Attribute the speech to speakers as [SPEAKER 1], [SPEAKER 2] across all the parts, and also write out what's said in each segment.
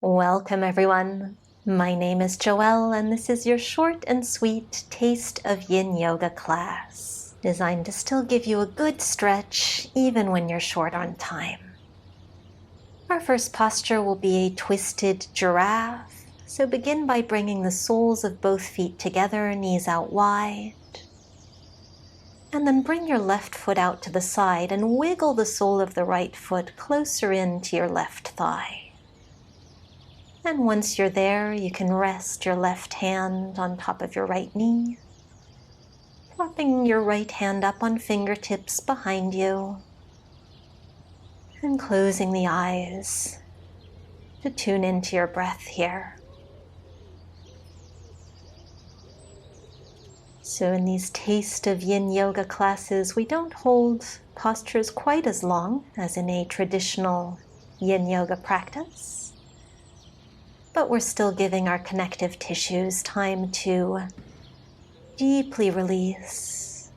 [SPEAKER 1] Welcome everyone. My name is Joelle and this is your short and sweet Taste of Yin yoga class, designed to still give you a good stretch even when you're short on time. Our first posture will be a twisted giraffe, so begin by bringing the soles of both feet together, knees out wide. And then bring your left foot out to the side and wiggle the sole of the right foot closer into your left thigh. And once you're there, you can rest your left hand on top of your right knee, propping your right hand up on fingertips behind you, and closing the eyes to tune into your breath here. So in these Taste of Yin yoga classes, we don't hold postures quite as long as in a traditional Yin yoga practice, but we're still giving our connective tissues time to deeply release,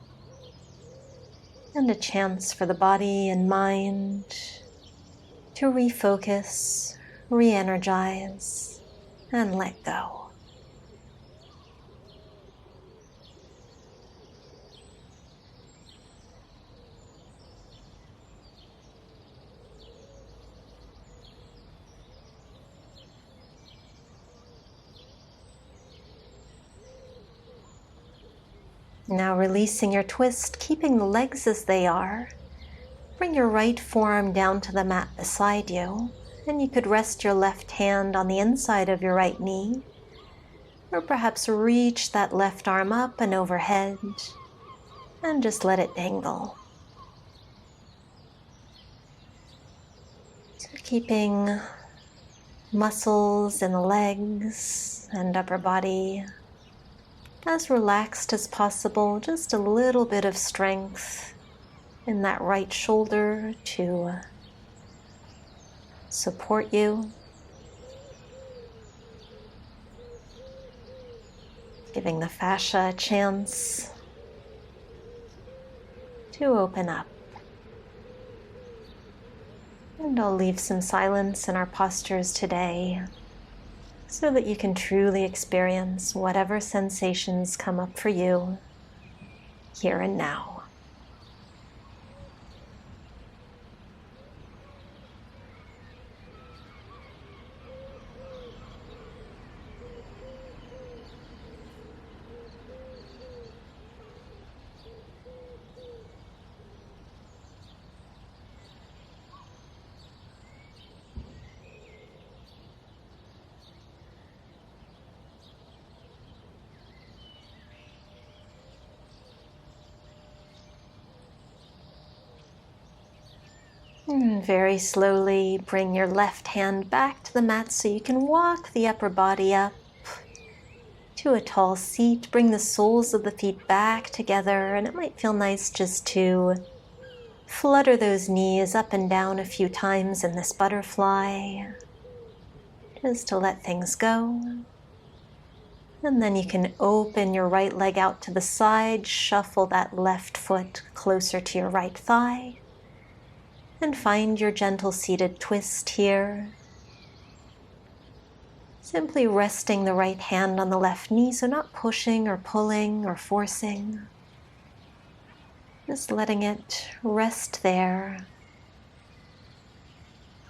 [SPEAKER 1] and a chance for the body and mind to refocus, re-energize, and let go. Now releasing your twist, keeping the legs as they are. Bring your right forearm down to the mat beside you, and you could rest your left hand on the inside of your right knee, or perhaps reach that left arm up and overhead, and just let it dangle. So keeping muscles in the legs and upper body as relaxed as possible, just a little bit of strength in that right shoulder to support you. Giving the fascia a chance to open up. And I'll leave some silence in our postures today so that you can truly experience whatever sensations come up for you here and now. And very slowly bring your left hand back to the mat so you can walk the upper body up to a tall seat. Bring the soles of the feet back together, and it might feel nice just to flutter those knees up and down a few times in this butterfly, just to let things go. And then you can open your right leg out to the side, shuffle that left foot closer to your right thigh, and find your gentle seated twist here. Simply resting the right hand on the left knee, so not pushing or pulling or forcing. Just letting it rest there.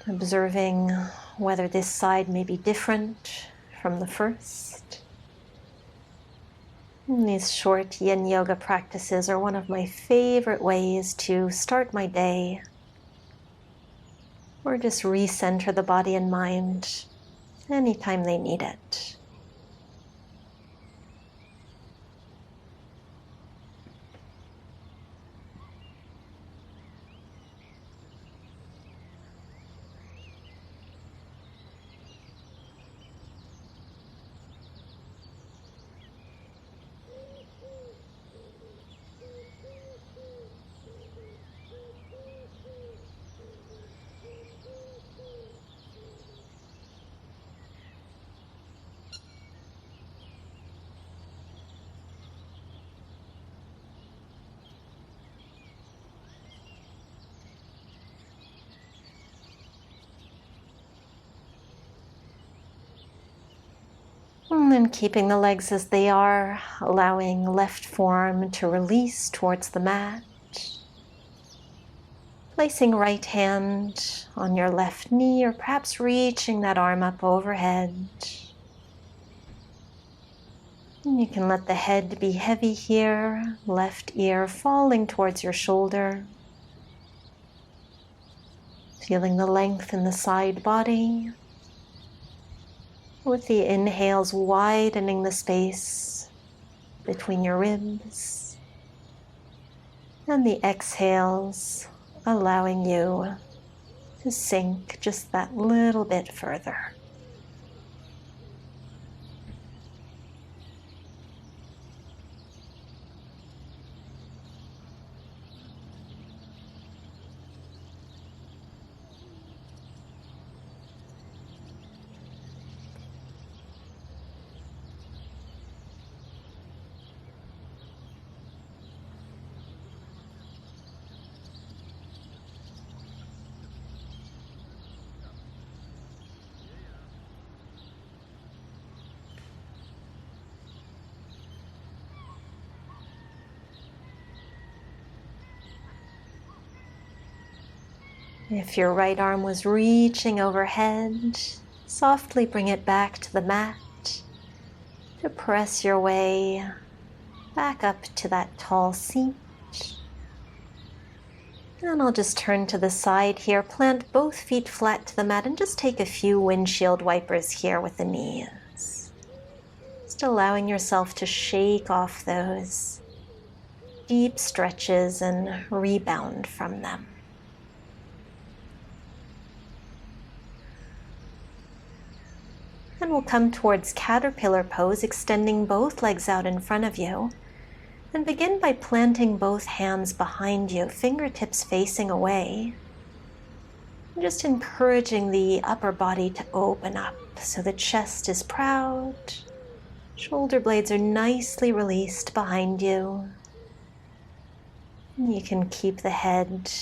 [SPEAKER 1] Observing whether this side may be different from the first. And these short Yin yoga practices are one of my favorite ways to start my day, or just recenter the body and mind anytime they need it. And then keeping the legs as they are, allowing left forearm to release towards the mat. Placing right hand on your left knee, or perhaps reaching that arm up overhead. And you can let the head be heavy here, left ear falling towards your shoulder. Feeling the length in the side body. With the inhales, widening the space between your ribs. And the exhales, allowing you to sink just that little bit further. If your right arm was reaching overhead, softly bring it back to the mat to press your way back up to that tall seat. And I'll just turn to the side here, plant both feet flat to the mat, and just take a few windshield wipers here with the knees. Just allowing yourself to shake off those deep stretches and rebound from them. And we'll come towards caterpillar pose, extending both legs out in front of you. And begin by planting both hands behind you, fingertips facing away. And just encouraging the upper body to open up so the chest is proud. Shoulder blades are nicely released behind you. And you can keep the head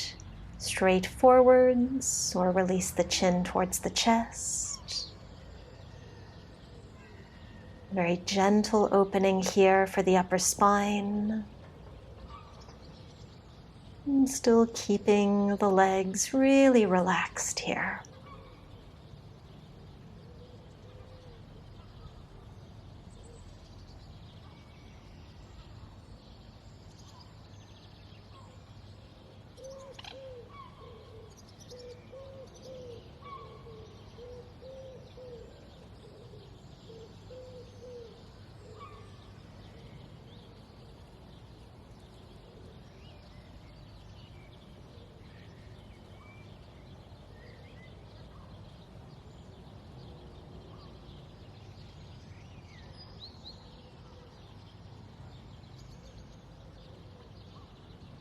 [SPEAKER 1] straight forwards or release the chin towards the chest. Very gentle opening here for the upper spine. And still keeping the legs really relaxed here.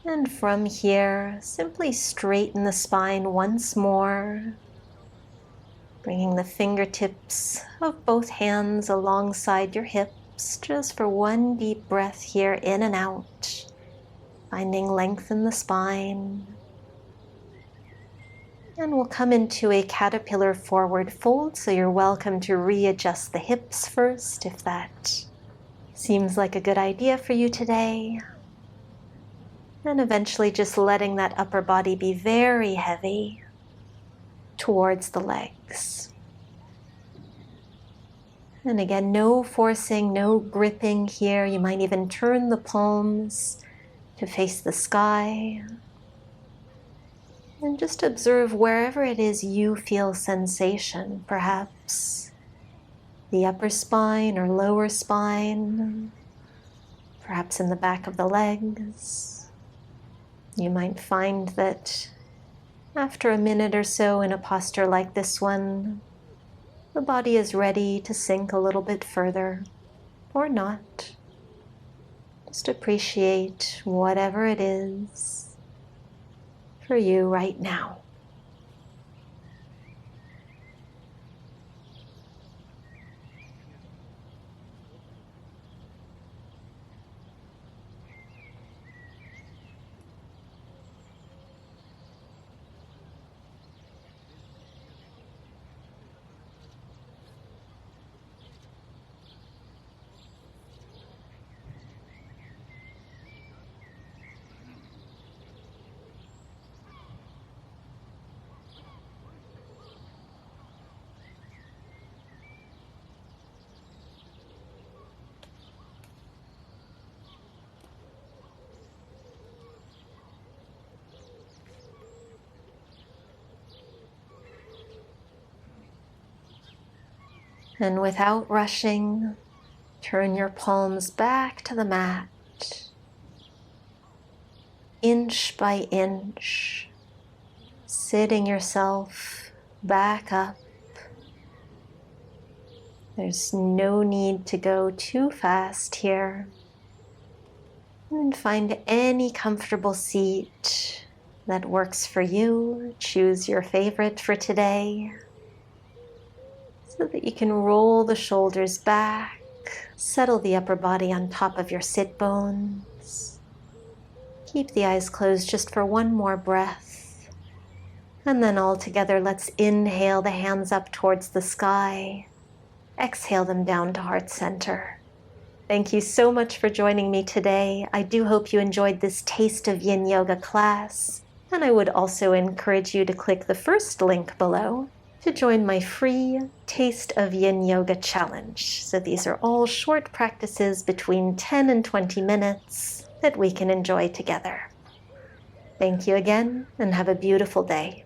[SPEAKER 1] And from here, simply straighten the spine once more, bringing the fingertips of both hands alongside your hips, just for one deep breath here, in and out, finding length in the spine. And we'll come into a caterpillar forward fold, so you're welcome to readjust the hips first if that seems like a good idea for you today. And eventually just letting that upper body be very heavy towards the legs. And again, no forcing, no gripping here. You might even turn the palms to face the sky. And just observe wherever it is you feel sensation, perhaps the upper spine or lower spine, perhaps in the back of the legs. You might find that after a minute or so in a posture like this one, the body is ready to sink a little bit further, or not. Just appreciate whatever it is for you right now. And without rushing, turn your palms back to the mat, inch by inch, sitting yourself back up. There's no need to go too fast here. And find any comfortable seat that works for you. Choose your favorite for today, so that you can roll the shoulders back, settle the upper body on top of your sit bones. Keep the eyes closed just for one more breath. And then all together, let's inhale the hands up towards the sky. Exhale them down to heart center. Thank you so much for joining me today. I do hope you enjoyed this Taste of Yin Yoga class. And I would also encourage you to click the first link below to join my free Taste of Yin Yoga challenge. So these are all short practices between 10 and 20 minutes that we can enjoy together. Thank you again, and have a beautiful day.